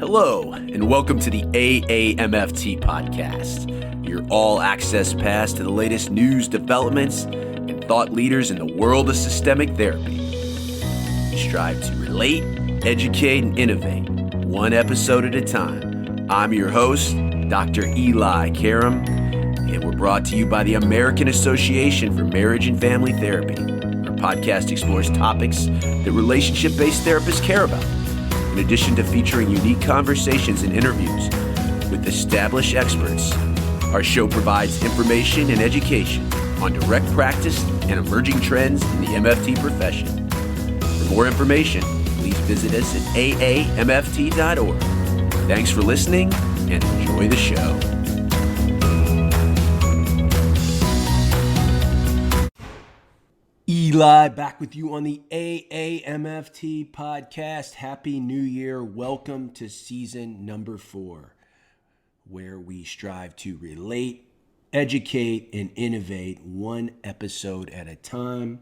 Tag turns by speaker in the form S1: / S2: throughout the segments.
S1: Hello, and welcome to the AAMFT podcast, your all-access pass to the latest news, developments, and thought leaders in the world of systemic therapy. We strive to relate, educate, and innovate, one episode at a time. I'm your host, Dr. Eli Karam, and we're brought to you by the American Association for Marriage and Family Therapy. Our podcast explores topics that relationship-based therapists care about. In addition to featuring unique conversations and interviews with established experts, our show provides information and education on direct practice and emerging trends in the MFT profession. For more information, please visit us at aamft.org. Thanks for listening and enjoy the show. Eli, back with you on the AAMFT podcast. Happy New Year. Welcome to season number 4, where we strive to relate, educate, and innovate one episode at a time.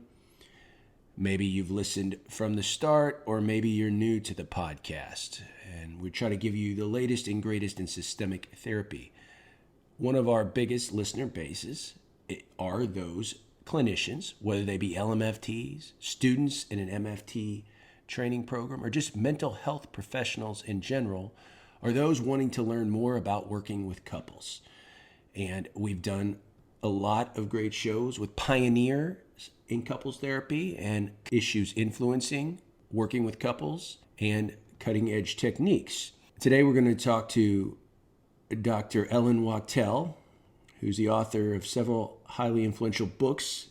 S1: Maybe you've listened from the start, or maybe you're new to the podcast, and we try to give you the latest and greatest in systemic therapy. One of our biggest listener bases are those clinicians, whether they be LMFTs, students in an MFT training program, or just mental health professionals in general, are those wanting to learn more about working with couples. And we've done a lot of great shows with pioneers in couples therapy and issues influencing working with couples and cutting edge techniques. Today we're going to talk to Dr. Ellen Wachtel, who's the author of several highly influential books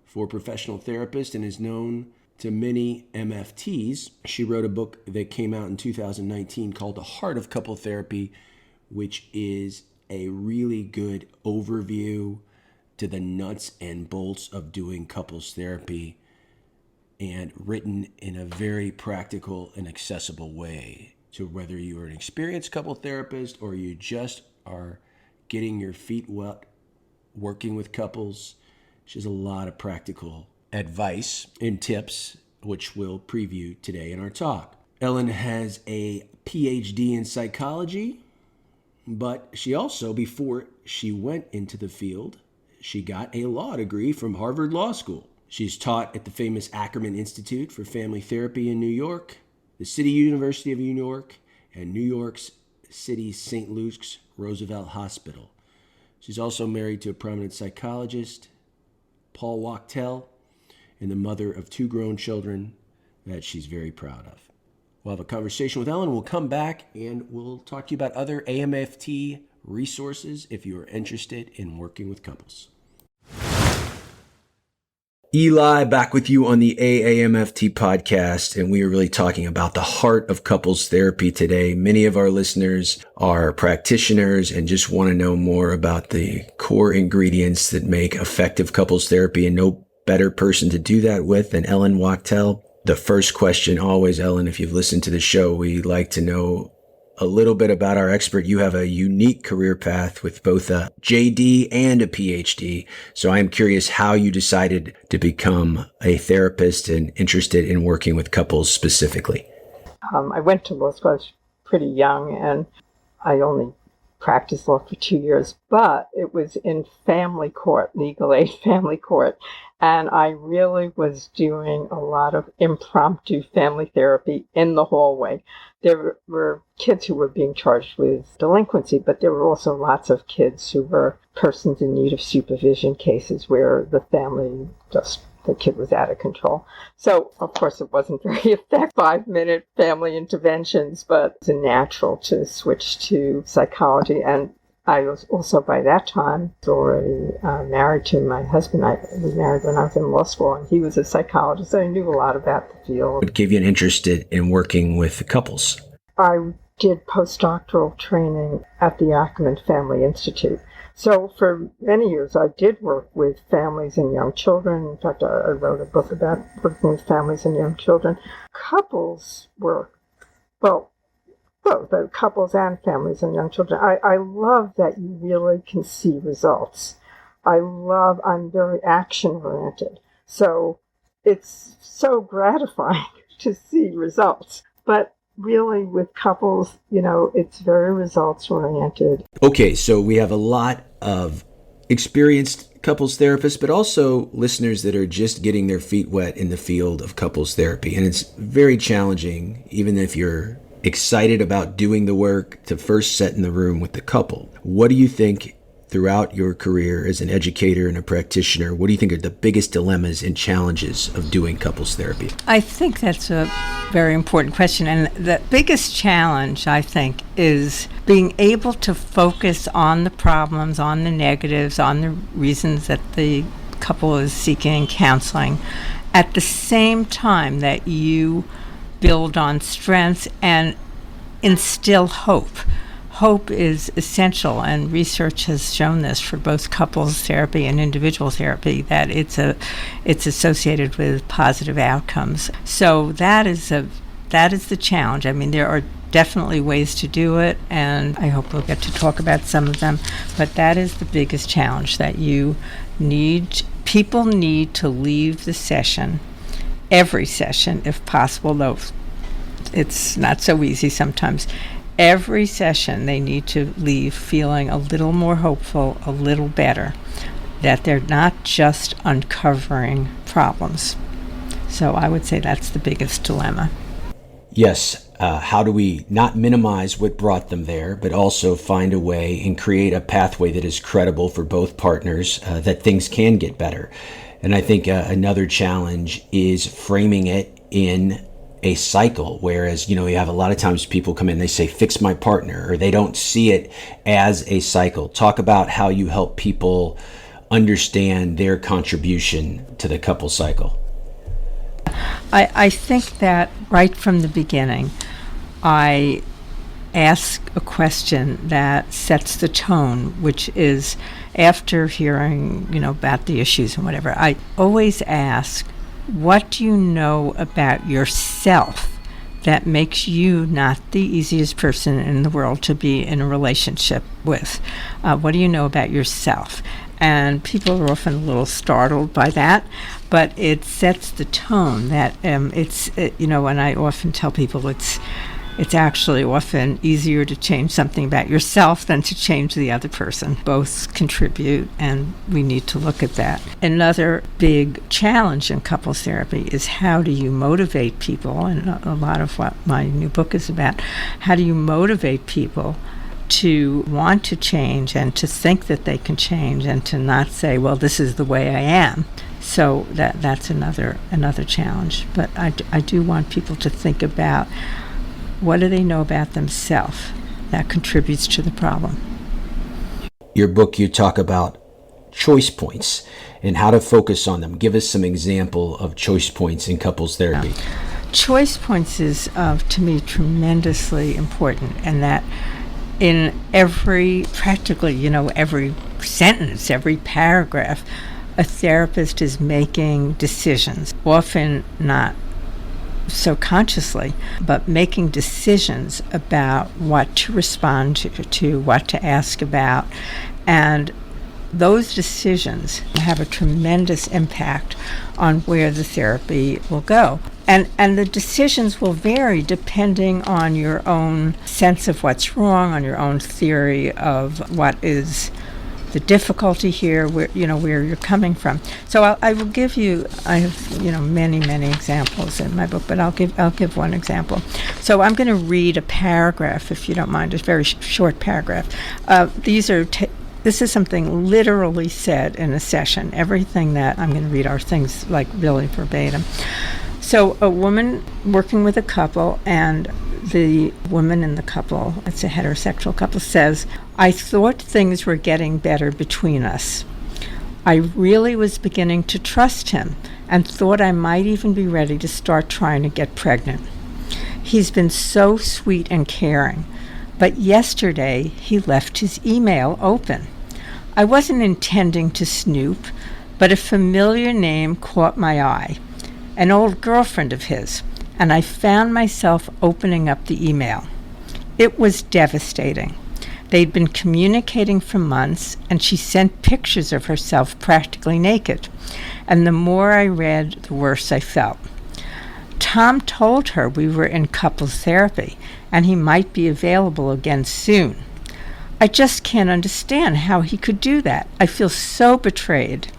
S1: for professional therapists and is known to many MFTs. She wrote a book that came out in 2019 called The Heart of Couple Therapy, which is a really good overview to the nuts and bolts of doing couples therapy, and written in a very practical and accessible way. So whether you're an experienced couple therapist or you just are getting your feet wet working with couples, she has a lot of practical advice and tips, which we'll preview today in our talk. Ellen has a PhD in psychology, but she also, before she went into the field, she got a law degree from Harvard Law School. She's taught at the famous Ackerman Institute for Family Therapy in New York, the City University of New York, and New York City's St. Luke's Roosevelt Hospital. She's also married to a prominent psychologist, Paul Wachtel, and the mother of 2 grown children that she's very proud of. We'll have a conversation with Ellen. We'll come back and we'll talk to you about other AMFT resources if you are interested in working with couples. Eli, back with you on the AAMFT podcast, and we are really talking about the heart of couples therapy today. Many of our listeners are practitioners and just want to know more about the core ingredients that make effective couples therapy, and no better person to do that with than Ellen Wachtel. The first question always, Ellen, if you've listened to the show, we like to know a little bit about our expert. You have a unique career path with both a JD and a PhD. So I'm curious how you decided to become a therapist and interested in working with couples specifically.
S2: I went to law school. I was pretty young, and I only practiced law for 2 years, but it was in family court, legal aid family court. And I really was doing a lot of impromptu family therapy in the hallway. There were kids who were being charged with delinquency, but there were also lots of kids who were persons in need of supervision cases where the kid was out of control. So, of course, it wasn't very effective 5-minute family interventions, but it's natural to switch to psychology. And I was also, by that time, already married to my husband. I was married when I was in law school, and he was a psychologist, so I knew a lot about the field.
S1: What gave you an interest in working with couples?
S2: I did postdoctoral training at the Ackerman Family Institute. So for many years, I did work with families and young children. In fact, I wrote a book about working with families and young children. Couples work, well, both couples and families and young children. I love that you really can see results. I'm very action-oriented. So it's so gratifying to see results. But really with couples, it's very results oriented.
S1: Okay, so we have a lot of experienced couples therapists, but also listeners that are just getting their feet wet in the field of couples therapy. And it's very challenging, even if you're excited about doing the work, to first set in the room with the couple. What do you think throughout your career as an educator and a practitioner, what do you think are the biggest dilemmas and challenges of doing couples therapy?
S3: I think that's a very important question. And the biggest challenge, I think, is being able to focus on the problems, on the negatives, on the reasons that the couple is seeking counseling, at the same time that you build on strengths and instill hope. Hope is essential, and research has shown this for both couples therapy and individual therapy, that it's associated with positive outcomes. So that is the challenge. I mean, there are definitely ways to do it, and I hope we'll get to talk about some of them, but that is the biggest challenge, that people need to leave the session, every session if possible, though it's not so easy sometimes. Every session, they need to leave feeling a little more hopeful, a little better, that they're not just uncovering problems. So I would say that's the biggest dilemma.
S1: Yes. How do we not minimize what brought them there, but also find a way and create a pathway that is credible for both partners, that things can get better? And I think another challenge is framing it in a cycle, whereas, you have a lot of times people come in, they say, fix my partner, or they don't see it as a cycle. Talk about how you help people understand their contribution to the couple cycle.
S3: I think that right from the beginning, I ask a question that sets the tone, which is, after hearing, about the issues and whatever, I always ask, what do you know about yourself that makes you not the easiest person in the world to be in a relationship with? What do you know about yourself? And people are often a little startled by that, but it sets the tone that and I often tell people it's actually often easier to change something about yourself than to change the other person. Both contribute, and we need to look at that. Another big challenge in couples therapy is, how do you motivate people? And a lot of what my new book is about, how do you motivate people to want to change and to think that they can change, and to not say, well, this is the way I am. So that's another challenge. But I do want people to think about, what do they know about themselves that contributes to the problem?
S1: Your book, you talk about choice points and how to focus on them. Give us some example of choice points in couples therapy.
S3: Choice points is, to me, tremendously important, and that in every sentence, every paragraph, a therapist is making decisions, often not so consciously, but making decisions about what to respond to, what to ask about. And those decisions have a tremendous impact on where the therapy will go. And the decisions will vary depending on your own sense of what's wrong, on your own theory of what is the difficulty here, where you're coming from. So I will give you. I have many examples in my book, but I'll give one example. So I'm going to read a paragraph, if you don't mind, a very short paragraph. This is something literally said in a session. Everything that I'm going to read are things like really verbatim. So a woman working with a couple, and the woman in the couple, it's a heterosexual couple, says, I thought things were getting better between us. I really was beginning to trust him and thought I might even be ready to start trying to get pregnant. He's been so sweet and caring, but yesterday he left his email open. I wasn't intending to snoop, but a familiar name caught my eye. An old girlfriend of his, and I found myself opening up the email. It was devastating. They'd been communicating for months, and she sent pictures of herself practically naked. And the more I read, the worse I felt. Tom told her we were in couples therapy and he might be available again soon. I just can't understand how he could do that. I feel so betrayed.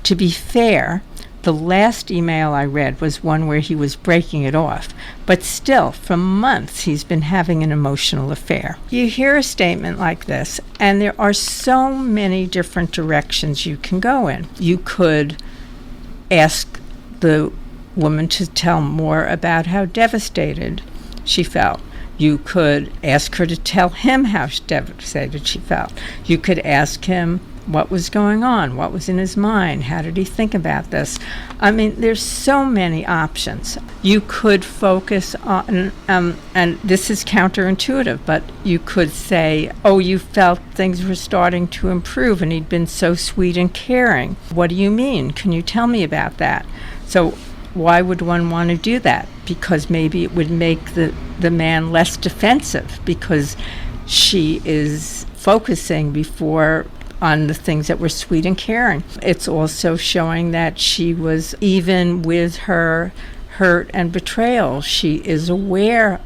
S3: To be fair, the last email I read was one where he was breaking it off, but still, for months he's been having an emotional affair. You hear a statement like this, and there are so many different directions you can go in. You could ask the woman to tell more about how devastated she felt. You could ask her to tell him how devastated she felt. You could ask him what was going on, what was in his mind, how did he think about this. I mean, there's so many options. You could focus on, and this is counterintuitive, but you could say, oh, you felt things were starting to improve and he'd been so sweet and caring. What do you mean? Can you tell me about that? So why would one want to do that? Because maybe it would make the man less defensive because she is focusing before on the things that were sweet and caring. It's also showing that she was, even with her hurt and betrayal, she is aware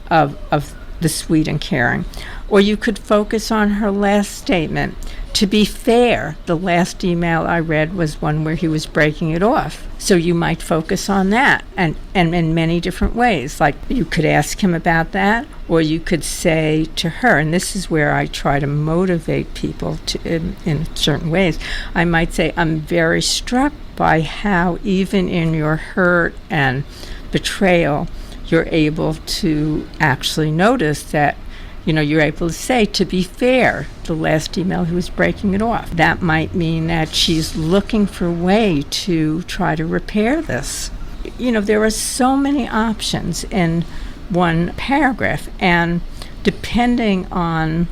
S3: of the sweet and caring. Or you could focus on her last statement. To be fair, the last email I read was one where he was breaking it off. So you might focus on that, and in many different ways. Like, you could ask him about that, or you could say to her, and this is where I try to motivate people in certain ways. I might say, I'm very struck by how even in your hurt and betrayal, you're able to actually notice that, you're able to say, to be fair, the last email he was breaking it off. That might mean that she's looking for a way to try to repair this. There are so many options in one paragraph, and depending on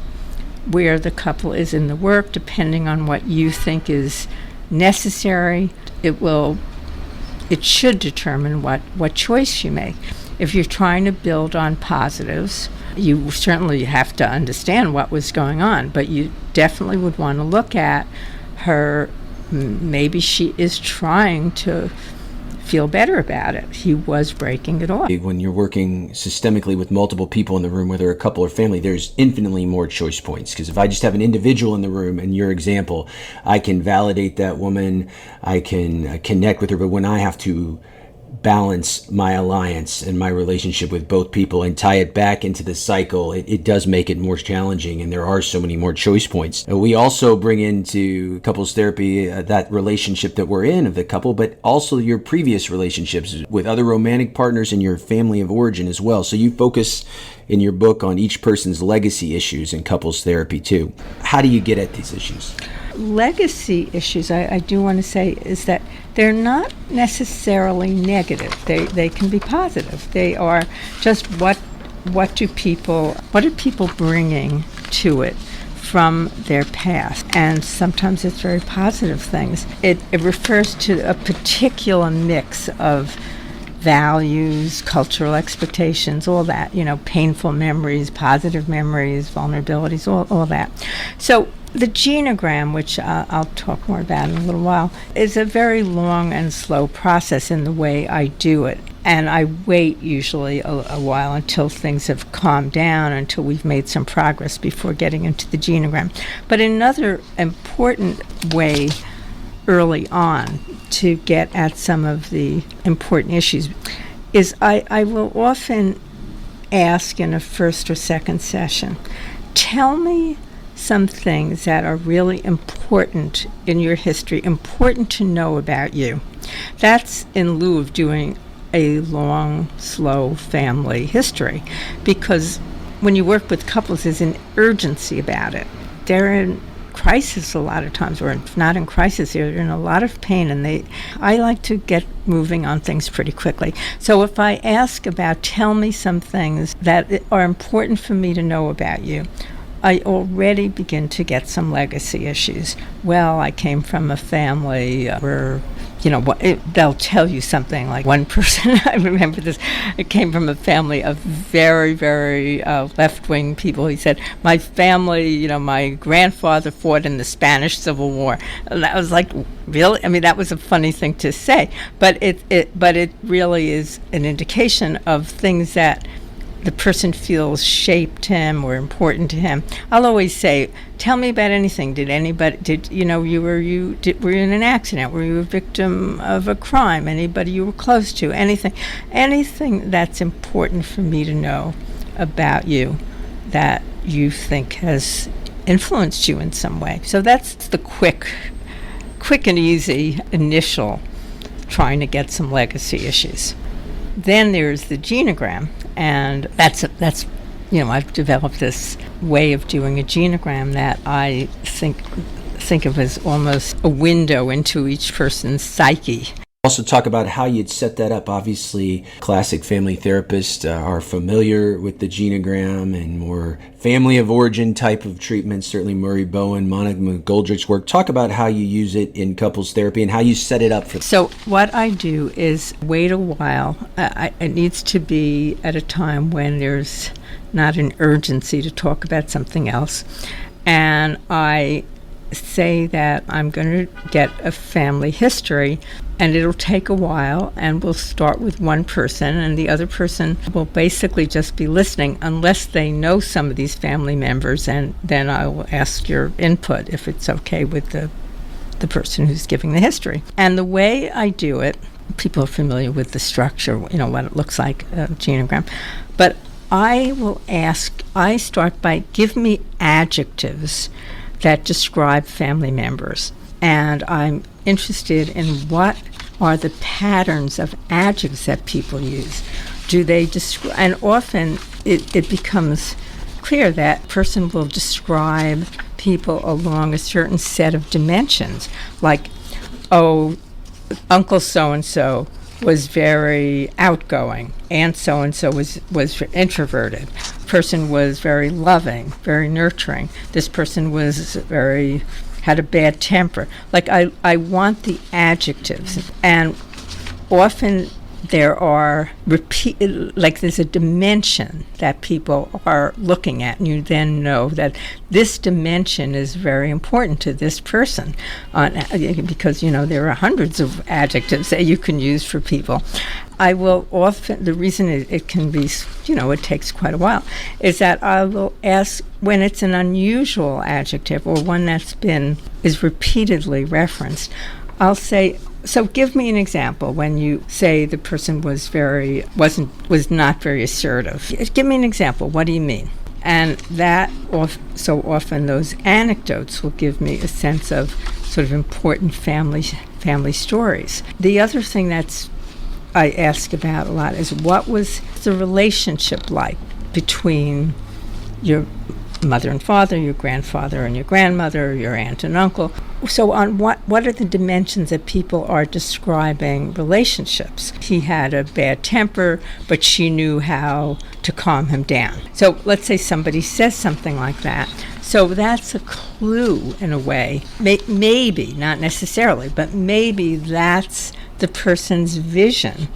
S3: where the couple is in the work, depending on what you think is necessary, it should determine what choice you make. If you're trying to build on positives, you certainly have to understand what was going on, but you definitely would want to look at her. Maybe she is trying to feel better about it. He was breaking it off.
S1: When you're working systemically with multiple people in the room, whether a couple or family, there's infinitely more choice points. Because if I just have an individual in the room, in your example, I can validate that woman, I can connect with her, but when I have to balance my alliance and my relationship with both people and tie it back into the cycle, it does make it more challenging, and there are so many more choice points. We also bring into couples therapy that relationship that we're in of the couple, but also your previous relationships with other romantic partners and your family of origin as well. So you focus in your book on each person's legacy issues in couples therapy too. How do you get at these issues?
S3: Legacy issues, I do want to say, is that they're not necessarily negative. They can be positive. They are just what are people bringing to it from their past, and sometimes it's very positive things. It refers to a particular mix of values, cultural expectations, all that, painful memories, positive memories, vulnerabilities, all that. So the genogram, which I'll talk more about in a little while, is a very long and slow process in the way I do it. And I wait usually a while until things have calmed down, until we've made some progress before getting into the genogram. But another important way early on to get at some of the important issues is I will often ask in a first or second session, tell me some things that are really important in your history, important to know about you. That's in lieu of doing a long, slow family history, because when you work with couples, there's an urgency about it. They're in crisis a lot of times, or if not in crisis, they're in a lot of pain, and I like to get moving on things pretty quickly. So if I ask about, tell me some things that are important for me to know about you, I already begin to get some legacy issues. Well, I came from a family where, they'll tell you something like one person, I remember this, it came from a family of very, very left-wing people. He said, my family, my grandfather fought in the Spanish Civil War. And that was like, really? I mean, that was a funny thing to say. But it really is an indication of things that the person feels shaped him or important to him. I'll always say, tell me about anything. Were you in an accident? Were you a victim of a crime? Anybody you were close to? Anything that's important for me to know about you that you think has influenced you in some way. So that's the quick and easy initial trying to get some legacy issues. Then there's the genogram, and that's I've developed this way of doing a genogram that I think of as almost a window into each person's psyche.
S1: Also talk about how you'd set that up. Obviously, classic family therapists are familiar with the genogram and more family of origin type of treatments. Certainly Murray Bowen, Monica McGoldrick's work. Talk about how you use it in couples therapy and how you set it up for them.
S3: So what I do is wait a while. It needs to be at a time when there's not an urgency to talk about something else. And I say that I'm going to get a family history, and it'll take a while, and we'll start with one person, and the other person will basically just be listening unless they know some of these family members, and then I will ask your input if it's okay with the person who's giving the history. And the way I do it, people are familiar with the structure, what it looks like, a genogram, but I start by give me adjectives that describe family members. And I'm interested in what are the patterns of adjectives that people use. Do they describe, and often it becomes clear that person will describe people along a certain set of dimensions, like, Uncle so-and-so was very outgoing, Aunt so-and-so was introverted, person was very loving, very nurturing, this person had a bad temper. Like I want the adjectives, and often there are there's a dimension that people are looking at, and you then know that this dimension is very important to this person, because there are hundreds of adjectives that you can use for people. I will often, the reason it can be, it takes quite a while, is that I will ask when it's an unusual adjective or one is repeatedly referenced. I'll say, so give me an example when you say the person was not very assertive. Give me an example. What do you mean? And so often those anecdotes will give me a sense of sort of important family stories. The other thing I ask about a lot is what was the relationship like between your mother and father, your grandfather and your grandmother, your aunt and uncle. So on what are the dimensions that people are describing relationships? He had a bad temper, but she knew how to calm him down. So let's say somebody says something like that. So that's a clue in a way. Maybe, not necessarily, but maybe that's the person's vision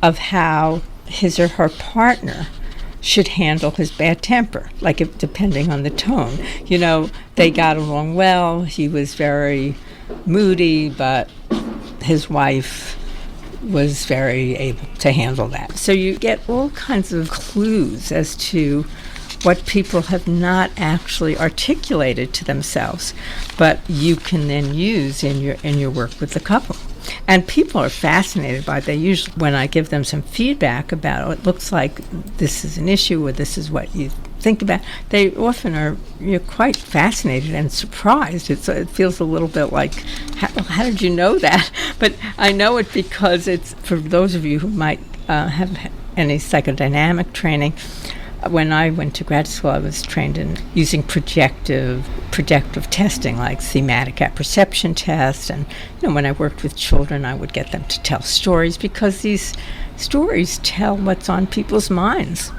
S3: of how his or her partner should handle his bad temper, depending on the tone. They got along well, he was very moody, but his wife was very able to handle that. So you get all kinds of clues as to what people have not actually articulated to themselves, but you can then use in your work with the couple. And people are fascinated by it. They usually, when I give them some feedback about it looks like this is an issue or this is what you think about, they often are quite fascinated and surprised. It feels a little bit like, how did you know that? But I know it because it's, for those of you who might have any psychodynamic training, when I went to grad school, I was trained in using projective testing, like thematic apperception tests. And when I worked with children, I would get them to tell stories because these stories tell what's on people's minds.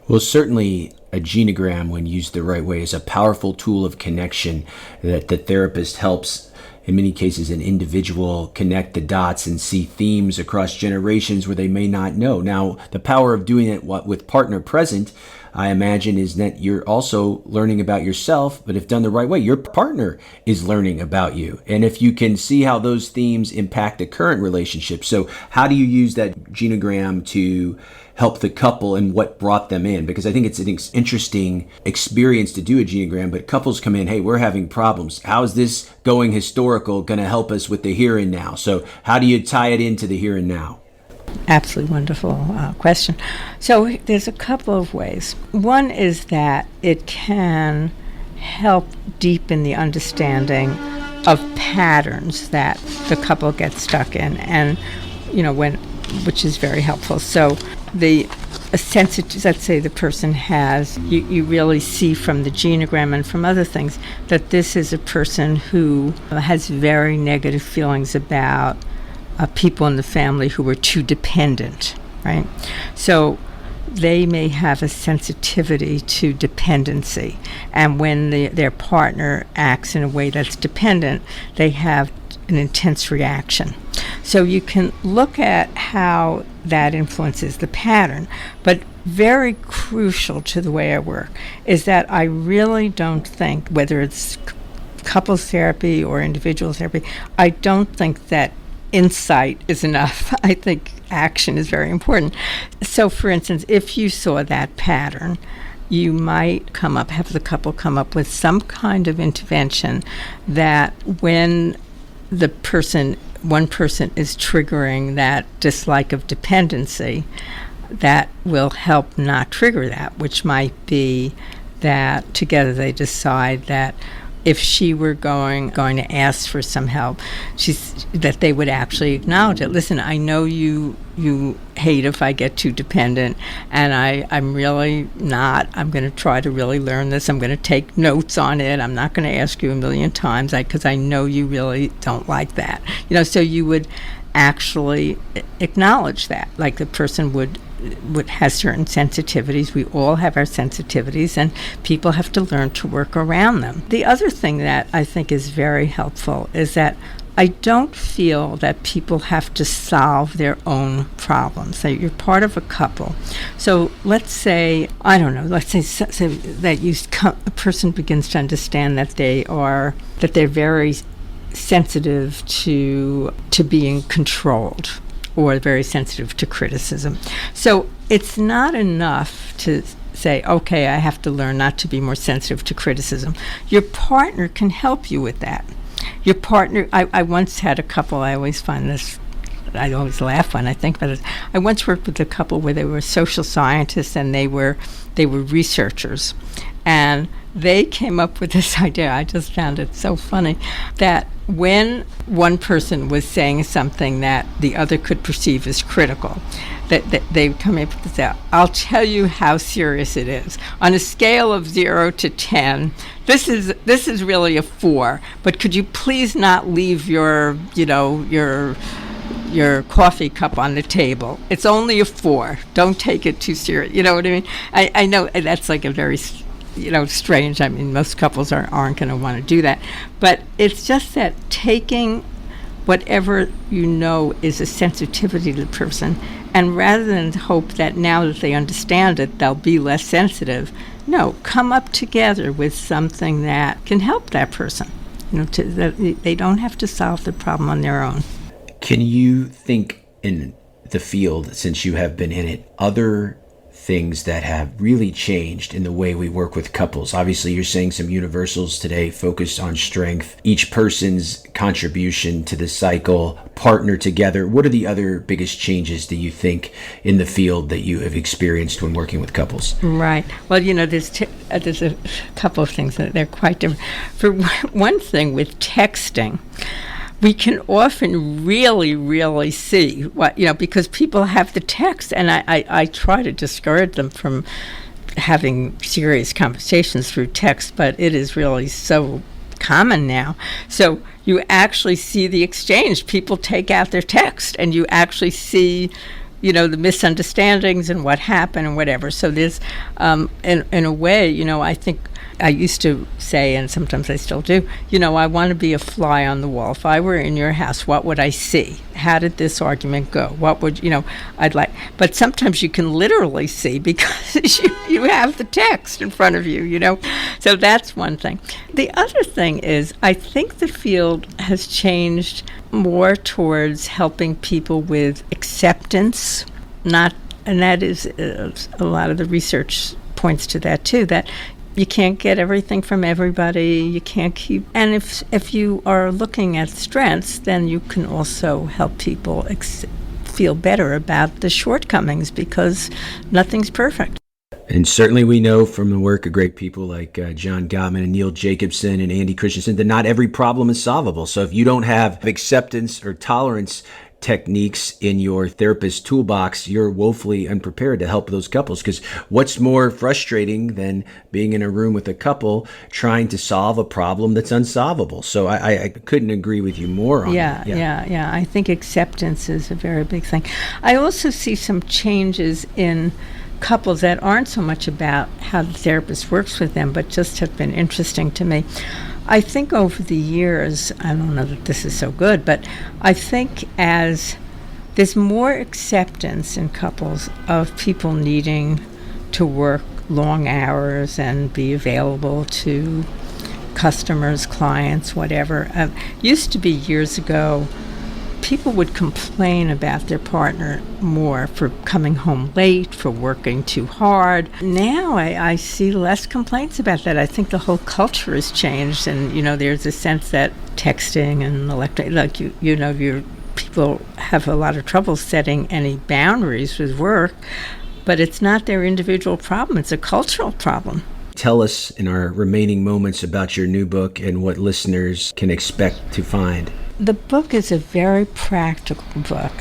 S1: Well, certainly a genogram, when used the right way, is a powerful tool of connection that the therapist helps, in many cases, an individual connect the dots and see themes across generations where they may not know. Now, the power of doing it with partner present, I imagine, is that you're also learning about yourself, but if done the right way, your partner is learning about you. And if you can see how those themes impact the current relationship. So how do you use that genogram to help the couple and what brought them in? Because I think it's an interesting experience to do a genogram, but couples come in, hey, we're having problems. How is this going historical going to help us with the here and now? So how do you tie it into the here and now?
S3: Absolutely wonderful question. So there's a couple of ways. One is that it can help deepen the understanding of patterns that the couple gets stuck in, and which is very helpful. So a sensitive, let's say the person has, you really see from the genogram and from other things that this is a person who has very negative feelings about people in the family who are too dependent, right? So they may have a sensitivity to dependency, and when their partner acts in a way that's dependent, they have an intense reaction. So you can look at how that influences the pattern, but very crucial to the way I work is that I really don't think, whether it's couples therapy or individual therapy, I don't think that insight is enough. I think action is very important. So for instance, if you saw that pattern, you might have the couple come up with some kind of intervention that when one person is triggering that dislike of dependency, that will help not trigger that, which might be that together they decide that if she were going to ask for some help, that they would actually acknowledge it. Listen, I know you hate if I get too dependent, and I'm really not. I'm going to try to really learn this. I'm going to take notes on it. I'm not going to ask you a million times because I know you really don't like that. So you would actually acknowledge that, like the person would has certain sensitivities. We all have our sensitivities, and people have to learn to work around them. The other thing that I think is very helpful is that I don't feel that people have to solve their own problems. So you're part of a couple. So let's say, let's say that a person begins to understand that they're very sensitive to being controlled, or very sensitive to criticism. So it's not enough to say, okay, I have to learn not to be more sensitive to criticism. Your partner can help you with that. Your partner, I once had a couple, I always find this, I always laugh when I think about it. I once worked with a couple where they were social scientists and they were researchers. And they came up with this idea, I just found it so funny, that when one person was saying something that the other could perceive as critical, that they would come up with this, I'll tell you how serious it is. On a scale of 0 to 10, this is really a 4, but could you please not leave your coffee cup on the table? It's only a 4. Don't take it too serious. You know what I mean? I know that's like a very strange. I mean, most couples aren't going to want to do that. But it's just that taking whatever is a sensitivity to the person, and rather than hope that now that they understand it, they'll be less sensitive, no, come up together with something that can help that person. They don't have to solve the problem on their own.
S1: Can you think in the field, since you have been in it, other things that have really changed in the way we work with couples? Obviously, you're saying some universals today focused on strength, each person's contribution to the cycle, partner together. What are the other biggest changes do you think in the field that you have experienced when working with couples?
S3: Right. Well, there's a couple of things that they're quite different. For one thing, with texting, we can often really, really see what, because people have the text, and I try to discourage them from having serious conversations through text, but it is really so common now. So you actually see the exchange. People take out their text, and you actually see the misunderstandings and what happened and whatever. So there's, in a way, I think I used to say, and sometimes I still do, I want to be a fly on the wall. If I were in your house, what would I see? How did this argument go? What would, I'd like, but sometimes you can literally see because you have the text in front of you, So that's one thing. The other thing is, I think the field has changed more towards helping people with acceptance, and that is a lot of the research points to that too, that you can't get everything from everybody. You can't keep, and if you are looking at strengths, then you can also help people feel better about the shortcomings because nothing's perfect.
S1: And certainly we know from the work of great people like John Gottman and Neil Jacobson and Andy Christensen that not every problem is solvable. So if you don't have acceptance or tolerance techniques in your therapist toolbox, you're woefully unprepared to help those couples, because what's more frustrating than being in a room with a couple trying to solve a problem that's unsolvable? So I couldn't agree with you more on that.
S3: Yeah. I think acceptance is a very big thing. I also see some changes in couples that aren't so much about how the therapist works with them, but just have been interesting to me. I think over the years, I don't know that this is so good, but I think as there's more acceptance in couples of people needing to work long hours and be available to customers, clients, whatever. Used to be years ago, people would complain about their partner more for coming home late, for working too hard. Now I see less complaints about that. I think the whole culture has changed, and there's a sense that texting and your people have a lot of trouble setting any boundaries with work, but it's not their individual problem. It's a cultural problem.
S1: Tell us in our remaining moments about your new book and what listeners can expect to find.
S3: The book is a very practical book.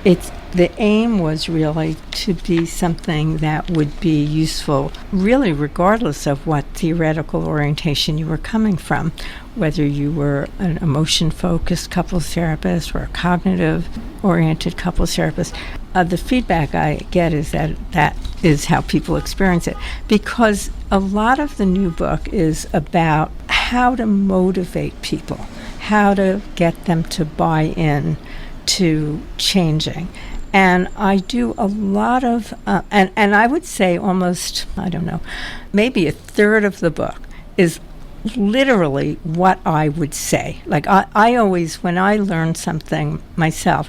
S3: The aim was really to be something that would be useful, really regardless of what theoretical orientation you were coming from, whether you were an emotion-focused couples therapist or a cognitive-oriented couples therapist. The feedback I get is that is how people experience it, because a lot of the new book is about how to motivate people, how to get them to buy in to changing. And I do a lot of, and I would say almost, maybe a third of the book is literally what I would say. Like I always, when I learn something myself,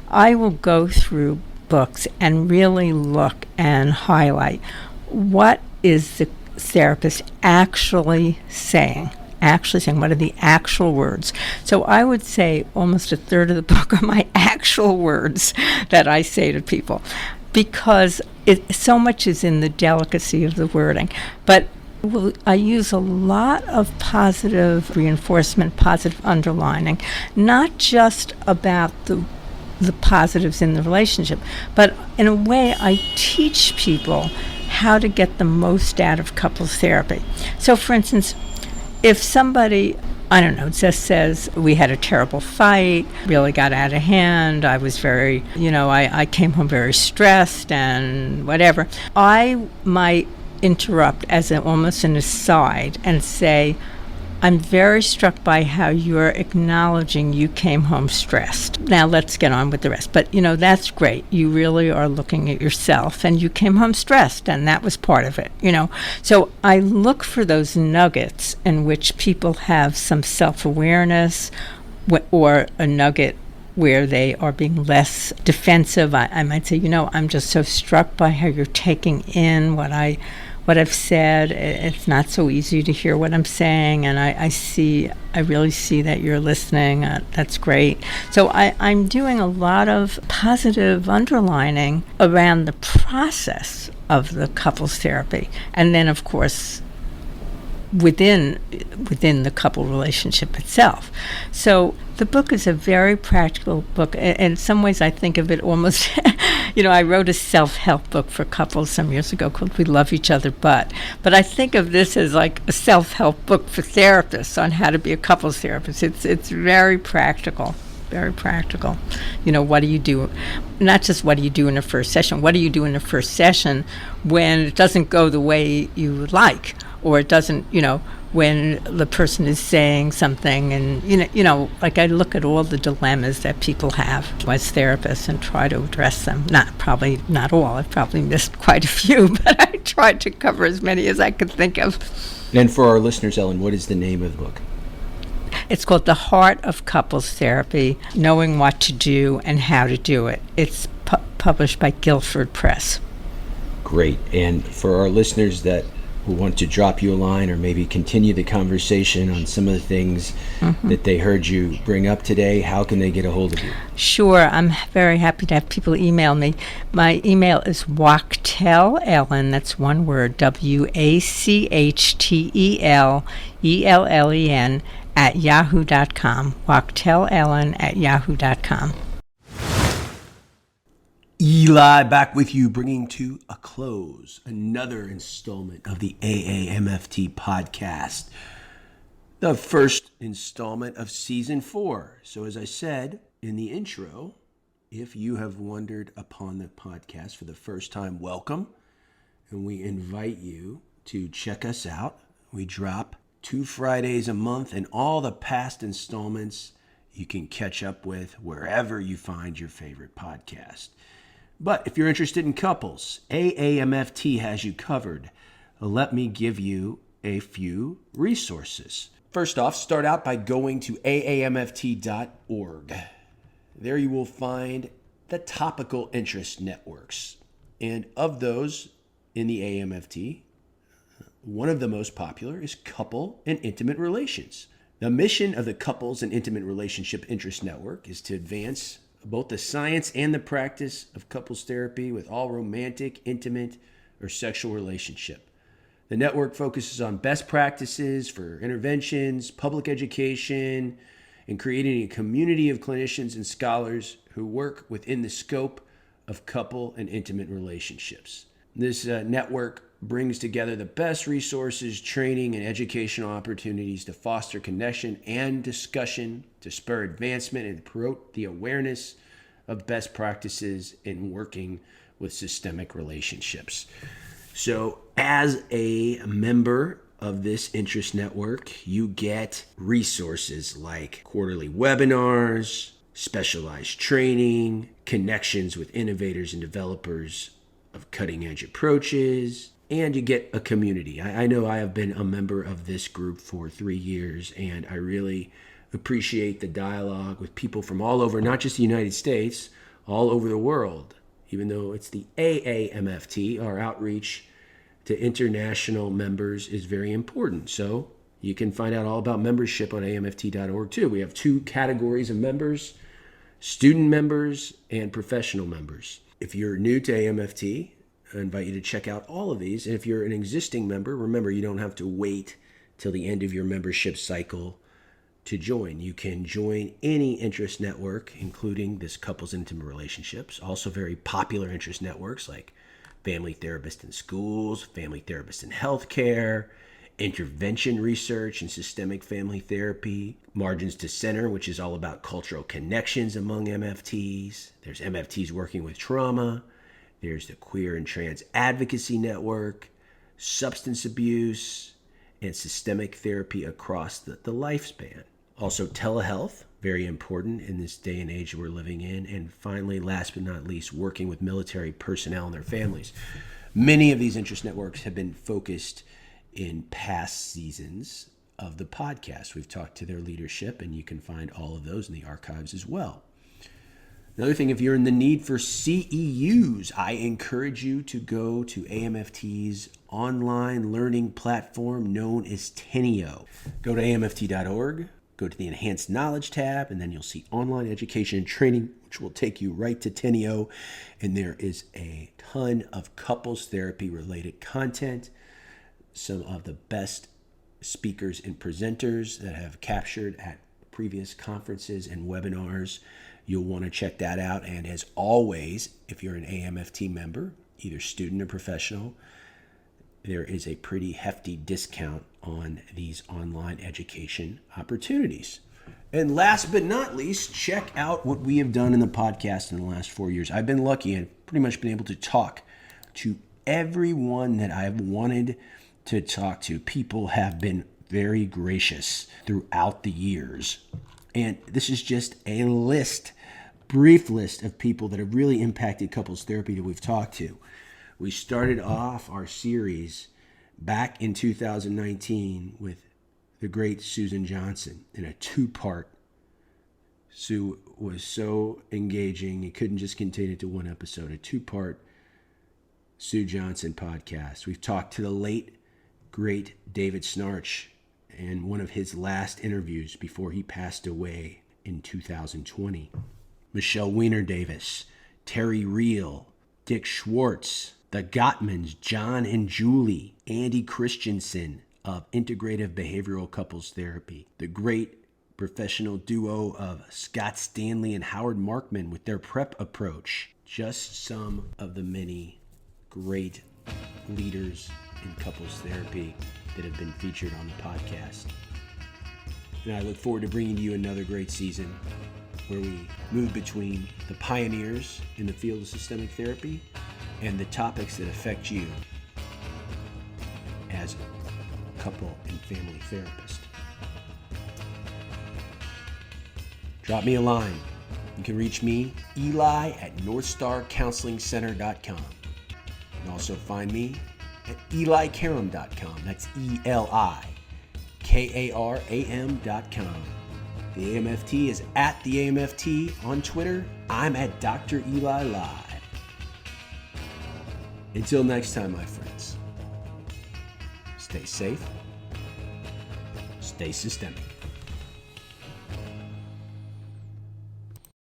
S3: I will go through books and really look and highlight what is the therapist actually saying, what are the actual words. So I would say almost a third of the book are my actual words that I say to people, because so much is in the delicacy of the wording. But I use a lot of positive reinforcement, positive underlining, not just about the positives in the relationship, but in a way I teach people how to get the most out of couples therapy. So for instance, if somebody, just says, we had a terrible fight, really got out of hand, I was very, I came home very stressed and whatever, I might interrupt as almost an aside and say, I'm very struck by how you're acknowledging you came home stressed. Now let's get on with the rest. But, that's great. You really are looking at yourself, and you came home stressed, and that was part of it, So I look for those nuggets in which people have some self-awareness or a nugget where they are being less defensive. I might say, I'm just so struck by how you're taking in what I've said. It's not so easy to hear what I'm saying, and I really see that you're listening. That's great. So I'm doing a lot of positive underlining around the process of the couples therapy, and then of course within the couple relationship itself. So the book is a very practical book. In some ways, I think of it almost, I wrote a self-help book for couples some years ago called We Love Each Other But I think of this as like a self-help book for therapists on how to be a couples therapist. It's very practical. very practical. You know, what do you do? Not just what do you do in the first session. What do you do in the first session when it doesn't go the way you would like, or it doesn't, when the person is saying something, and like I look at all the dilemmas that people have as therapists and try to address them. Probably not all. I've probably missed quite a few, but I tried to cover as many as I could think of.
S1: And for our listeners, Ellen, what is the name of the book?
S3: It's called The Heart of Couples Therapy, Knowing What to Do and How to Do It. It's published by Guilford Press.
S1: Great. And for our listeners that who want to drop you a line or maybe continue the conversation on some of the things that they heard you bring up today, how can they get a hold of you?
S3: Sure. I'm very happy to have people email me. My email is Wachtel, Ellen, that's one word, WACHTELELLEN @yahoo.com. WachtelEllen@yahoo.com.
S1: Eli back with you, bringing to a close another installment of the AAMFT podcast, the first installment of season 4. So as I said in the intro, if you have wandered upon the podcast for the first time, welcome, and we invite you to check us out. We drop 2 Fridays a month, and all the past installments you can catch up with wherever you find your favorite podcast. But if you're interested in couples, AAMFT has you covered. Let me give you a few resources. First off, start out by going to aamft.org. There you will find the topical interest networks. And of those in the AAMFT, one of the most popular is Couple and Intimate Relations. The mission of the Couples and Intimate Relationship Interest Network is to advance both the science and the practice of couples therapy with all romantic, intimate, or sexual relationship. The network focuses on best practices for interventions, public education, and creating a community of clinicians and scholars who work within the scope of couple and intimate relationships. This network brings together the best resources, training, and educational opportunities to foster connection and discussion, to spur advancement and promote the awareness of best practices in working with systemic relationships. So as a member of this interest network, you get resources like quarterly webinars, specialized training, connections with innovators and developers of cutting-edge approaches, and you get a community. I know I have been a member of this group for 3 years, and I really appreciate the dialogue with people from all over, not just the United States, all over the world. Even though it's the AAMFT, our outreach to international members is very important. So you can find out all about membership on AAMFT.org too. We have 2 categories of members: student members and professional members. If you're new to AAMFT, I invite you to check out all of these. And if you're an existing member, remember, you don't have to wait till the end of your membership cycle to join. You can join any interest network, including this Couples Intimate Relationships, also very popular interest networks like Family Therapists in Schools, Family Therapists in Healthcare, Intervention Research and Systemic Family Therapy, Margins to Center, which is all about cultural connections among MFTs. There's MFTs working with trauma. There's the Queer and Trans Advocacy Network, substance abuse, and systemic therapy across the lifespan. Also telehealth, very important in this day and age we're living in. And finally, last but not least, working with military personnel and their families. Many of these interest networks have been focused in past seasons of the podcast. We've talked to their leadership, and you can find all of those in the archives as well. Another thing, if you're in the need for CEUs, I encourage you to go to AAMFT's online learning platform known as Teneo. Go to AAMFT.org, go to the Enhanced Knowledge tab, and then you'll see online education and training, which will take you right to Teneo. And there is a ton of couples therapy related content, some of the best speakers and presenters that have captured at previous conferences and webinars. You'll want to check that out. And as always, if you're an AAMFT member, either student or professional, there is a pretty hefty discount on these online education opportunities. And last but not least, check out what we have done in the podcast in the last 4 years. I've been lucky and pretty much been able to talk to everyone that I've wanted to talk to. People have been very gracious throughout the years. And this is just a list, brief list of people that have really impacted couples therapy that we've talked to. We started off our series back in 2019 with the great Susan Johnson in a 2-part. Sue was so engaging, it couldn't just contain it to one episode, a 2-part Sue Johnson podcast. We've talked to the late, great David Snarch in one of his last interviews before he passed away in 2020. Michelle Weiner Davis, Terry Reel, Dick Schwartz, the Gottmans, John and Julie, Andy Christensen of Integrative Behavioral Couples Therapy, the great professional duo of Scott Stanley and Howard Markman with their PrEP approach. Just some of the many great leaders in couples therapy that have been featured on the podcast. And I look forward to bringing to you another great season where we move between the pioneers in the field of systemic therapy and the topics that affect you as a couple and family therapist. Drop me a line. You can reach me, Eli, at northstarcounselingcenter.com. You can also find me at elikaram.com. That's ELIKARAM.com. The AAMFT is at the AAMFT on Twitter. I'm at Dr. Eli Live. Until next time, my friends, stay safe, stay systemic.